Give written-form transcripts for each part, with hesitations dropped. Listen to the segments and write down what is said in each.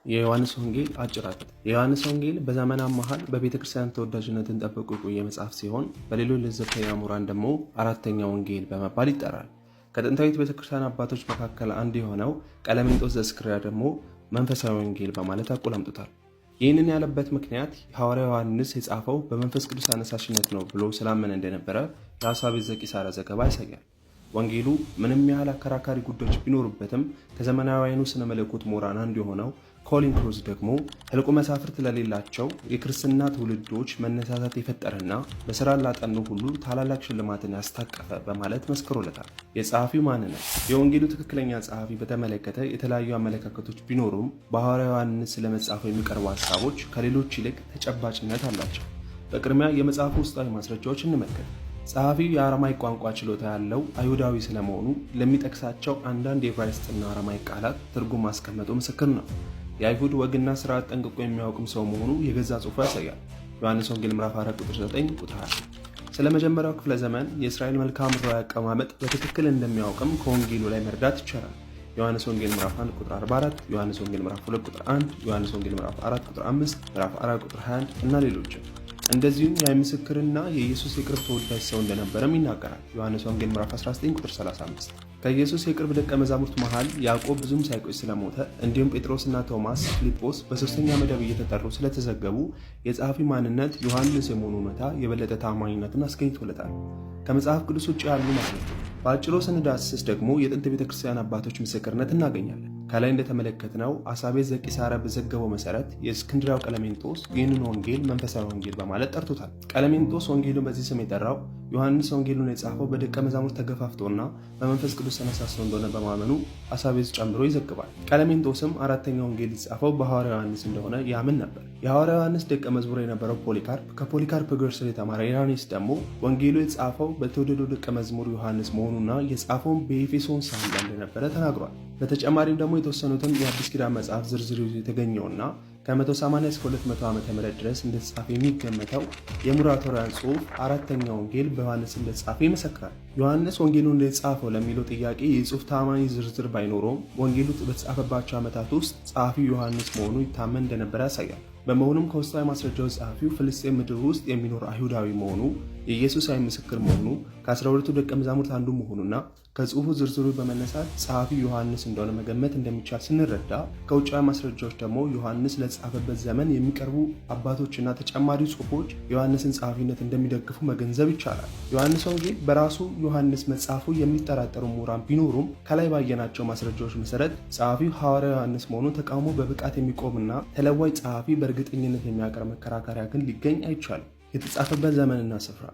የዮሐንስ ወንጌል አጭር አጥር። የዮሐንስ ወንጌል በዘመናት መሃል በቤተክርስቲያን ተወዳጅነትን ጠብቆ የቆየ መጽሐፍ ሲሆን በሌሎች ለዘብተኛ ምሁራን ደግሞ አራተኛ ወንጌል በመባል ይጠራል። ከጥንታዊት ቤተክርስቲያን አባቶች መካከል አንዱ የሆነው ቀለሜንጦስ ዘእስክንድርያ ደግሞ መንፈሳዊ ወንጌል በማለት አቆላምጦታል። ይህንን ያለበት ምክንያት ሐዋርያው ዮሐንስ የጻፈው በመንፈስ ቅዱስ አነሳሽነት ነው ብሎ ስላመነ እንደነበረ የሐሳቤ ዘቂሳርያ ዘገባ ያሳያል። ወንጌሉ ምንም ያህል አከራካሪ ጉዳዮች ቢኖሩበትም ከዘመናዊያኑ ስነ መለኮት ምሁራን አንዱ የሆነው ኮሊን ክሩዝ ደግሞ ህልቁ መሳፍርት ለሌላቸው የክርስትና ትውልዶች መነሳሳት የፈጠረና በስራ ላጠኑ ሁሉ ታላላቅ ሽልማትን ያስታቀፈ በማለት መስክሮለታል። የጸሐፊው ማንነት የወንጌሉ ትክክለኛ ጸሐፊ በተመለከተ የተለያዩ አመለካከቶች ቢኖሩም በሐዋርያው ዮሐንስ ስለመጻፉ የሚቀርቡ ሀሳቦች ከሌሎች ይልቅ ተጨባጭነት አላቸው። በቅድሚያ የመጽሐፉ ውስጣዊ ማስረጃዎች እንመልከት። ጸሐፊው የአረማይክ ቋንቋ ችሎታ ያለው አይሁዳዊ ስለመሆኑ ለሚጠቅሳቸው አንዳንድ የዕብራይስጥና አረማይክ ቃላት ትርጉም ማስቀመጡ ምስክር ነው። የአይሁድ ወግና ስርዓት ጠንቅቆ የሚያውቅም ሰው መሆኑ የገዛ ጽሑፉ ያሳያል። ዮሐንስ ወንጌል ምዕራፍ 4 ቁጥር 9 ቁጥር 20። ስለ መጀመሪያው ክፍለ ዘመን የእስራኤል መልክዓ ምድራዊ አቀማመጥ በትክክል እንደሚያውቅም ከወንጌሉ ላይ መረዳት ይቻላል። ዮሐንስ ወንጌል ምዕራፍ 1 ቁጥር 44፣ ዮሐንስ ወንጌል ምዕራፍ 2 ቁጥር 1፣ ዮሐንስ ወንጌል ምዕራፍ 4 ቁጥር 5፣ ምዕራፍ 4 ቁጥር 21 እና ሌሎችም። እንደዚሁም የአይን ምስክርና የኢየሱስ የቅርብ ተወዳጅ ሰው እንደነበረም ይናገራል። ዮሐንስ ወንጌል ምዕራፍ 19 ቁጥር 35። ከኢየሱስ የቅርብ ደቀ መዛሙርት መሃል ያዕቆብ ብዙም ሳይቆይ ስለሞተ እንዲሁም ጴጥሮስና ቶማስ፣ ፊልጶስ በሶስተኛ መደብ እየተጠሩ ስለተዘገቡ የጸሐፊ ማንነት ዮሐንስ የመሆኑ እውነታ የበለጠ ታማኝነትን አስገኝቶለታል። ከመጽሐፍ ቅዱስ ውጭ ያሉ ማለት ነው። በአጭሩ ስንዳስስ ደግሞ የጥንት ቤተክርስቲያን አባቶች ምስክርነት እናገኛለን። ከላይ እንደተመለከትነው ሐሳቤ ዘቂሳርያ በዘገበው መሰረት የእስክንድርያው ቀለሜንጦስ ይህንን ወንጌል መንፈሳዊ ወንጌል በማለት ጠርቶታል። ቀለሜንጦስ ወንጌሉን በዚህ ስም የጠራው ዮሐንስ ወንጌሉን የጻፈው በደቀ መዛሙርት ተገፋፍቶና በመንፈስ ቅዱስ ተነሳስቶ እንደሆነ በማመኑ ሐሳቤ ጨምሮ ይዘግባል። ቀለሜንጦስም አራተኛ ወንጌል የተጻፈው በሐዋርያው ዮሐንስ እንደሆነ ያምን ነበር። የሐዋርያው ዮሐንስ ደቀ መዝሙር የነበረው ፖሊካርፕ ከፖሊካርፕ እግር ስር የተማረ ኢራኔስ ደግሞ ወንጌሉ የተጻፈው በተወደደው ደቀ መዝሙር ዮሐንስ መሆኑና የጻፈውን በኤፌሶን ሳለ እንደነበረ ተናግሯል። በተጨማሪም ደግሞ የተወሰኑትን የአዲስ ኪዳን መጽሐፍ ዝርዝር ይዞ የተገኘውና ከ180 እስከ 200 ዓመተ ምህረት ድረስ እንደተጻፈ የሚገመተው የሙራቶሪያን ጽሑፍ አራተኛ ወንጌል በዮሐንስ እንደተጻፈ ይመሰክራል። ዮሐንስ ወንጌሉን እንደተጻፈው ለሚለው ጥያቄ የጽሑፍ ታማኝ ዝርዝር ባይኖረውም ወንጌሉ በተጻፈባቸው ዓመታት ውስጥ ጸሐፊው ዮሐንስ መሆኑ ይታመን እንደነበረ ያሳያል። በመሆኑም ከውስጣዊ ማስረጃዎች ጸሐፊው ፍልስጤም ምድር ውስጥ የሚኖር አይሁዳዊ መሆኑ፣ የኢየሱስ ዓይን ምስክር መሆኑ፣ ከ12ቱ ደቀ መዛሙርት አንዱ መሆኑና ከጽሑፉ ዝርዝሩ በመነሳት ጸሐፊው ዮሐንስ እንደሆነ መገመት እንደሚቻል ስንረዳ ከውጫዊ ማስረጃዎች ደግሞ ዮሐንስ ለተጻፈበት ዘመን የሚቀርቡ አባቶችና ተጨማሪ ጽሑፎች የዮሐንስን ጸሐፊነት እንደሚደግፉ መገንዘብ ይቻላል። ዮሐንስ ወንጌል በራሱ ዮሐንስ መጻፉ የሚጠራጠሩ ምሁራን ቢኖሩም ከላይ ባየናቸው ማስረጃዎች መሰረት ጸሐፊው ሐዋርያው ዮሐንስ መሆኑን ተቃውሞ በብቃት የሚቆምና ተለዋጭ ጸሐፊ በእርግጠኝነት የሚያቀርብ መከራከሪያ ግን ሊገኝ አይቻልም። የተጻፈበት ዘመንና ስፍራ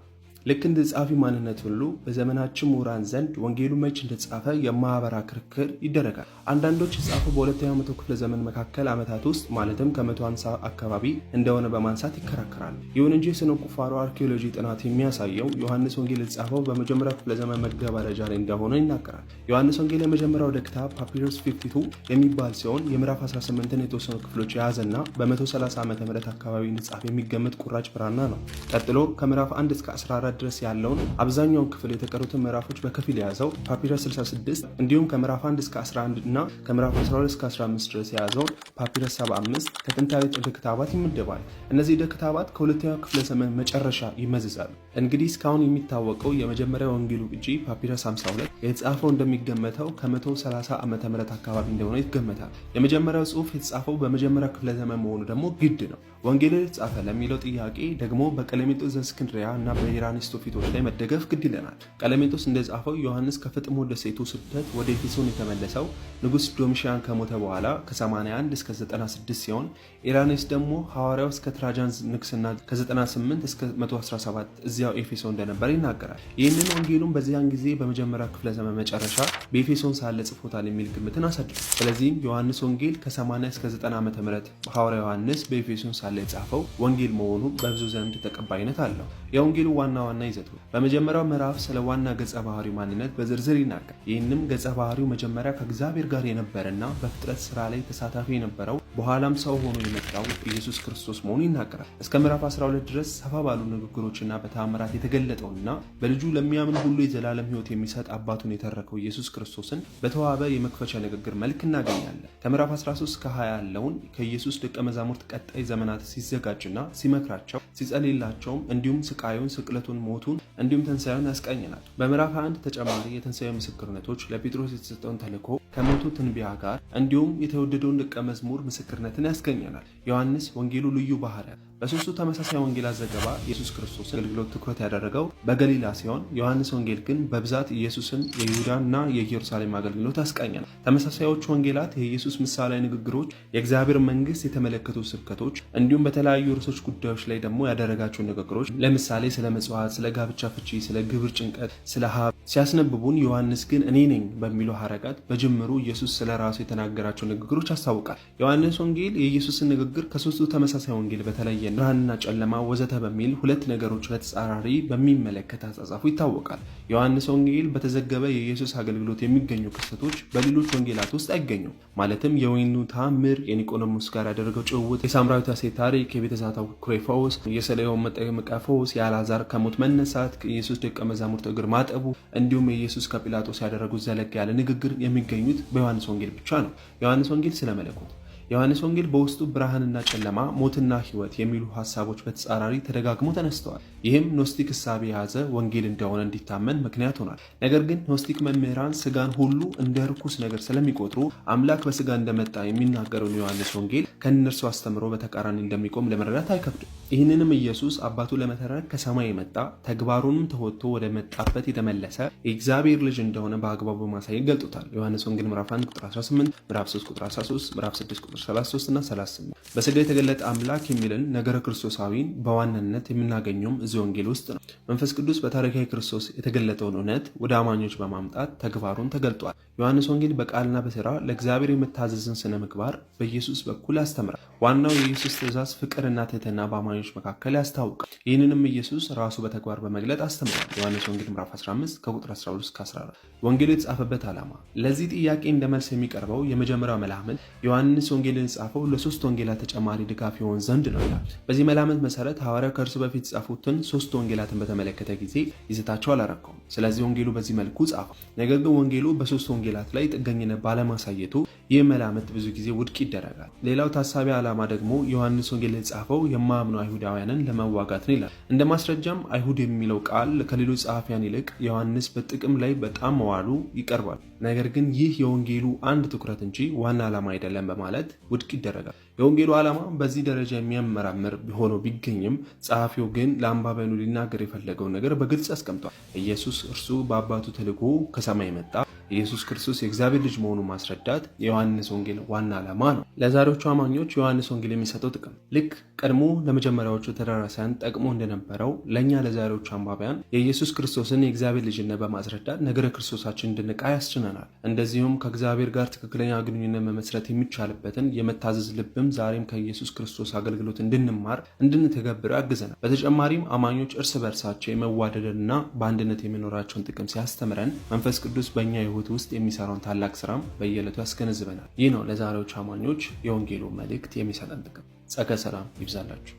ልክ እንደ ጸሐፊ ማንነት ሁሉ በዘመናችን ምሁራን ዘንድ ወንጌሉ መቼ እንደተጻፈ የማያበራ ክርክር ይደረጋል። አንዳንዶች የጻፈው በሁለተኛው መቶ ክፍለ ዘመን መካከል ዓመታት ውስጥ ማለትም ከ150 አካባቢ እንደሆነ በማንሳት ይከራከራሉ። ይሁን እንጂ የስነ ቁፋሮ አርኪኦሎጂ ጥናት የሚያሳየው ዮሐንስ ወንጌል የተጻፈው በመጀመሪያው ክፍለ ዘመን መገባደጃ ላይ እንደሆነ ይናገራል። ዮሐንስ ወንጌል የመጀመሪያው ክታብ ፓፒረስ 52 የሚባል ሲሆን የምዕራፍ 18ን የተወሰኑ ክፍሎች የያዘና በ130 ዓመተ ምህረት አካባቢ እንደተጻፈ የሚገመት ቁራጭ ብራና ነው። ቀጥሎ ከምዕራፍ 1 እስከ 14 ድረስ ያለውን አብዛኛውን ክፍል የተቀሩትን ምዕራፎች በከፊል የያዘው ፓፒረስ 66 እንዲሁም ከምዕራፍ 1 እስከ 11 እና ከምዕራፍ 12 እስከ 15 ድረስ የያዘውን ፓፒረስ 75 ከጥንታዊ ዕደ ክታባት ይመደባል። እነዚህ ዕደ ክታባት ከሁለተኛው ክፍለ ዘመን መጨረሻ ይመዘዛሉ። እንግዲህ እስካሁን የሚታወቀው የመጀመሪያው ወንጌሉ ቅጂ ፓፒረስ 52 የተጻፈው እንደሚገመተው ከ130 ዓመተ ምህረት አካባቢ እንደሆነ ይገመታል። የመጀመሪያው ጽሑፍ የተጻፈው በመጀመሪያው ክፍለ ዘመን መሆኑ ደግሞ ግድ ነው። ወንጌሉ የተጻፈ ለሚለው ጥያቄ ደግሞ በቀለሜንጦስ ዘእስክንድርያ እና በኢራኔስ ፊቶች ላይ መደገፍ ግድ ይለናል። ቀለሜንጦስ እንደጻፈው ዮሐንስ ከፍጥሞ ደሴቱ ስደት ወደ ኤፌሶን የተመለሰው ንጉሥ ዶሚሽያን ከሞተ በኋላ ከ81 እስከ 96 ሲሆን ኢራኔስ ደግሞ ሐዋርያው እስከ ትራጃን ንግስና ከ98 እስከ 117 እዚያው ኤፌሶን እንደነበር ይናገራል። ይህንን ወንጌሉን በዚያን ጊዜ በመጀመሪያው ክፍለ ዘመን መጨረሻ በኤፌሶን ሳለ ጽፎታል የሚል ግምትን አሳድሯል። ስለዚህም ዮሐንስ ወንጌል ከ80 እስከ 90 ዓመተ ምህረት ሐዋርያው ዮሐንስ በኤፌሶን ሳለ የጻፈው ወንጌል መሆኑ በብዙ ዘንድ ተቀባይነት አለው። የወንጌሉ ዋና ዋና ይዘቱ። በመጀመሪያው ምዕራፍ ስለ ዋና ገጸ ባህሪው ማንነት በዝርዝር ይናገራል። ይህንም ገጸ ባህሪው መጀመሪያ ከእግዚአብሔር ጋር የነበረና በፍጥረት ስራ ላይ ተሳታፊ የነበረው በኋላም ሰው ሆኖ የመጣው ኢየሱስ ክርስቶስ መሆኑ ይናገራል። እስከ ምዕራፍ 12 ድረስ ሰፋ ባሉ ንግግሮችና በተአምራት የተገለጠውና በልጁ ለሚያምን ሁሉ የዘላለም ሕይወት የሚሰጥ አባቱን የተረከው ኢየሱስ ክርስቶስን በተዋበ የመክፈቻ ንግግር መልክ እናገኛለን። ከምዕራፍ 13 እስከ 20 ያለውን ከኢየሱስ ደቀ መዛሙርት ቀጣይ ዘመናት ሲዘጋጅና ሲመክራቸው ሲጸልይላቸውም እንዲሁም ስቃዩን፣ ስቅለቱን፣ ሞቱን እንዲሁም ትንሣኤውን ያስቃኘናል። በምዕራፍ 21 ተጨማሪ የትንሣኤ ምስክርነቶች ለጴጥሮስ የተሰጠውን ተልእኮ ከሞቱ ትንቢያ ጋር እንዲሁም የተወደደውን ደቀ መዝሙር ምስክርነትን ያስገኘናል። ዮሐንስ ወንጌሉ ልዩ ባህሪያት በሶስቱ ተመሳሳይ ወንጌላት ዘገባ ኢየሱስ ክርስቶስ አገልግሎት ትኩረት ያደረገው በገሊላ ሲሆን ዮሐንስ ወንጌል ግን በብዛት ኢየሱስን የይሁዳና የኢየሩሳሌም አገልግሎት ያስቃኘናል። ተመሳሳዮቹ ወንጌላት የኢየሱስ ምሳሌያዊ ንግግሮች፣ የእግዚአብሔር መንግስት የተመለከቱ ስብከቶች እንዲሁም በተለያዩ ርዕሶች ጉዳዮች ላይ ደግሞ ያደረጋቸው ንግግሮች ለምሳሌ ስለ ምጽዋት፣ ስለ ጋብቻ ፍቺ፣ ስለ ግብር ጭንቀት፣ ስለ ሀብት ሲያስነብቡን ዮሐንስ ግን እኔ ነኝ በሚለው ሐረጋት በጅምሩ ኢየሱስ ስለ ራሱ የተናገራቸው ንግግሮች ያስታውቃል። ዮሐንስ ወንጌል የኢየሱስን ንግግር ከሶስቱ ተመሳሳይ ወንጌል በተለየ ብርሃንና ጨለማ ወዘተ በሚል ሁለት ነገሮች በተጻራሪ በሚመለከት አጻጻፉ ይታወቃል። ዮሐንስ ወንጌል በተዘገበ የኢየሱስ አገልግሎት የሚገኙ ክስተቶች በሌሎች ወንጌላት ውስጥ አይገኙም። ማለትም የወይኑ ተአምር፣ የኒቆዲሞስ ጋር ያደረገው ጭውውት፣ የሳምራዊቷ ሴት ታሪክ፣ የቤተሳታው ኩሬ ፈውስ፣ የሰሌውን መጠመቂያ ፈውስ፣ የአልዓዛር ከሞት መነሳት፣ የኢየሱስ ደቀ መዛሙርት እግር ማጠቡ እንዲሁም ኢየሱስ ከጲላጦስ ያደረጉት ዘለግ ያለ ንግግር የሚገኙት በዮሐንስ ወንጌል ብቻ ነው። ዮሐንስ ወንጌል ስለ መለኮት ዮሐንስ ወንጌል በውስጡ ብርሃንና ጨለማ፣ ሞትና ሕይወት የሚሉ ሐሳቦች በተጻራሪ ተደጋግሞ ተነስተዋል። ይህም ኖስቲክ እሳቤ የያዘ ወንጌል እንደሆነ እንዲታመን ምክንያት ሆኗል። ነገር ግን ኖስቲክ መምህራን ስጋን ሁሉ እንደ ርኩስ ነገር ስለሚቆጥሩ አምላክ በስጋ እንደመጣ የሚናገረውን ዮሐንስ ወንጌል ከእነርሱ አስተምሮ በተቃራኒ እንደሚቆም ለመረዳት አይከብድም። ይህንንም ኢየሱስ አባቱ ለመተረክ ከሰማይ የመጣ ተግባሩንም ተወጥቶ ወደ መጣበት የተመለሰ የእግዚአብሔር ልጅ እንደሆነ በአግባቡ በማሳየት ገልጦታል። ዮሐንስ ወንጌል ምዕራፍ 1 ቁጥር 18፣ ምዕራፍ 3 ቁጥር 13፣ ምዕራፍ 6 ቁጥር 33 እና 38 በስጋ የተገለጠ አምላክ የሚልን ነገረ ክርስቶሳዊን በዋናነት የምናገኘውም እዚህ ወንጌል ውስጥ ነው። መንፈስ ቅዱስ በታሪካዊ ክርስቶስ የተገለጠውን እውነት ወደ አማኞች በማምጣት ተግባሩን ተገልጧል። ዮሐንስ ወንጌል በቃልና በሥራ ለእግዚአብሔር የመታዘዝን ስነ ምግባር በኢየሱስ በኩል ያስተምራል። ዋናው የኢየሱስ ትእዛዝ ፍቅርና ትህትና በአማኞች መካከል ያስታውቃል። ይህንንም ኢየሱስ ራሱ በተግባር በመግለጥ አስተምሯል። ዮሐንስ ወንጌል ምዕራፍ 15 ከቁጥር 12 እስከ 14። ወንጌሉ የተጻፈበት ዓላማ ለዚህ ጥያቄ እንደ መልስ የሚቀርበው የመጀመሪያው መላምት ዮሐንስ ወንጌልን የጻፈው ለሶስት ወንጌላት ተጨማሪ ድጋፍ ይሆን ዘንድ ነው ይላል። በዚህ መላምት መሰረት ሐዋርያው ከእርሱ በፊት የጻፉትን ሶስት ወንጌላትን በተመለከተ ጊዜ ይዘታቸው አላረከውም። ስለዚህ ወንጌሉ በዚህ መልኩ ጻፈው። ነገር ግን ወንጌሉ በሶስት ወንጌላት ላይ ጥገኝነት ባለማሳየቱ ይህ መላምት ብዙ ጊዜ ውድቅ ይደረጋል። ሌላው ታሳቢ ዓላማ ደግሞ ዮሐንስ ወንጌልን የጻፈው የማያምኑ አይሁዳውያንን ለመዋጋት ነው ይላል። እንደ ማስረጃም አይሁድ የሚለው ቃል ከሌሎች ጸሐፊያን ይልቅ ዮሐንስ በጥቅም ላይ በጣም መዋሉ ይቀርባል። ነገር ግን ይህ የወንጌሉ አንድ ትኩረት እንጂ ዋና ዓላማ አይደለም በማለት ውድቅ ይደረጋል። የወንጌሉ ዓላማ በዚህ ደረጃ የሚያመራምር ሆኖ ቢገኝም ጸሐፊው ግን ለአንባቢያኑ ሊናገር የፈለገው ነገር በግልጽ አስቀምጧል። ኢየሱስ እርሱ በአባቱ ተልኮ ከሰማይ መጣ፣ ኢየሱስ ክርስቶስ የእግዚአብሔር ልጅ መሆኑን ማስረዳት የዮሐንስ ወንጌል ዋና ዓላማ ነው። ለዛሬዎቹ አማኞች ዮሐንስ ወንጌል የሚሰጠው ጥቅም ልክ ቀድሞ ለመጀመሪያዎቹ ተደራሲያን ጠቅሞ እንደነበረው ለእኛ ለዛሬዎቹ አንባቢያን የኢየሱስ ክርስቶስን የእግዚአብሔር ልጅነት በማስረዳት ነገረ ክርስቶሳችን እንድንቃ ያስችነናል። እንደዚሁም ከእግዚአብሔር ጋር ትክክለኛ ግንኙነት መመስረት የሚቻልበትን የመታዘዝ ልብም ዛሬም ከኢየሱስ ክርስቶስ አገልግሎት እንድንማር እንድንተገብረው ያግዘናል። በተጨማሪም አማኞች እርስ በርሳቸው የመዋደድና በአንድነት የሚኖራቸውን ጥቅም ሲያስተምረን መንፈስ ቅዱስ በእኛ ሕይወት ውስጥ የሚሰራውን ታላቅ ስራም በየዕለቱ ያስገነዝበናል። ይህ ነው ለዛሬዎቹ አማኞች የወንጌሉ መልእክት የሚሰጠን ጥቅም። ጸጋ ሰላም ይብዛላችሁ።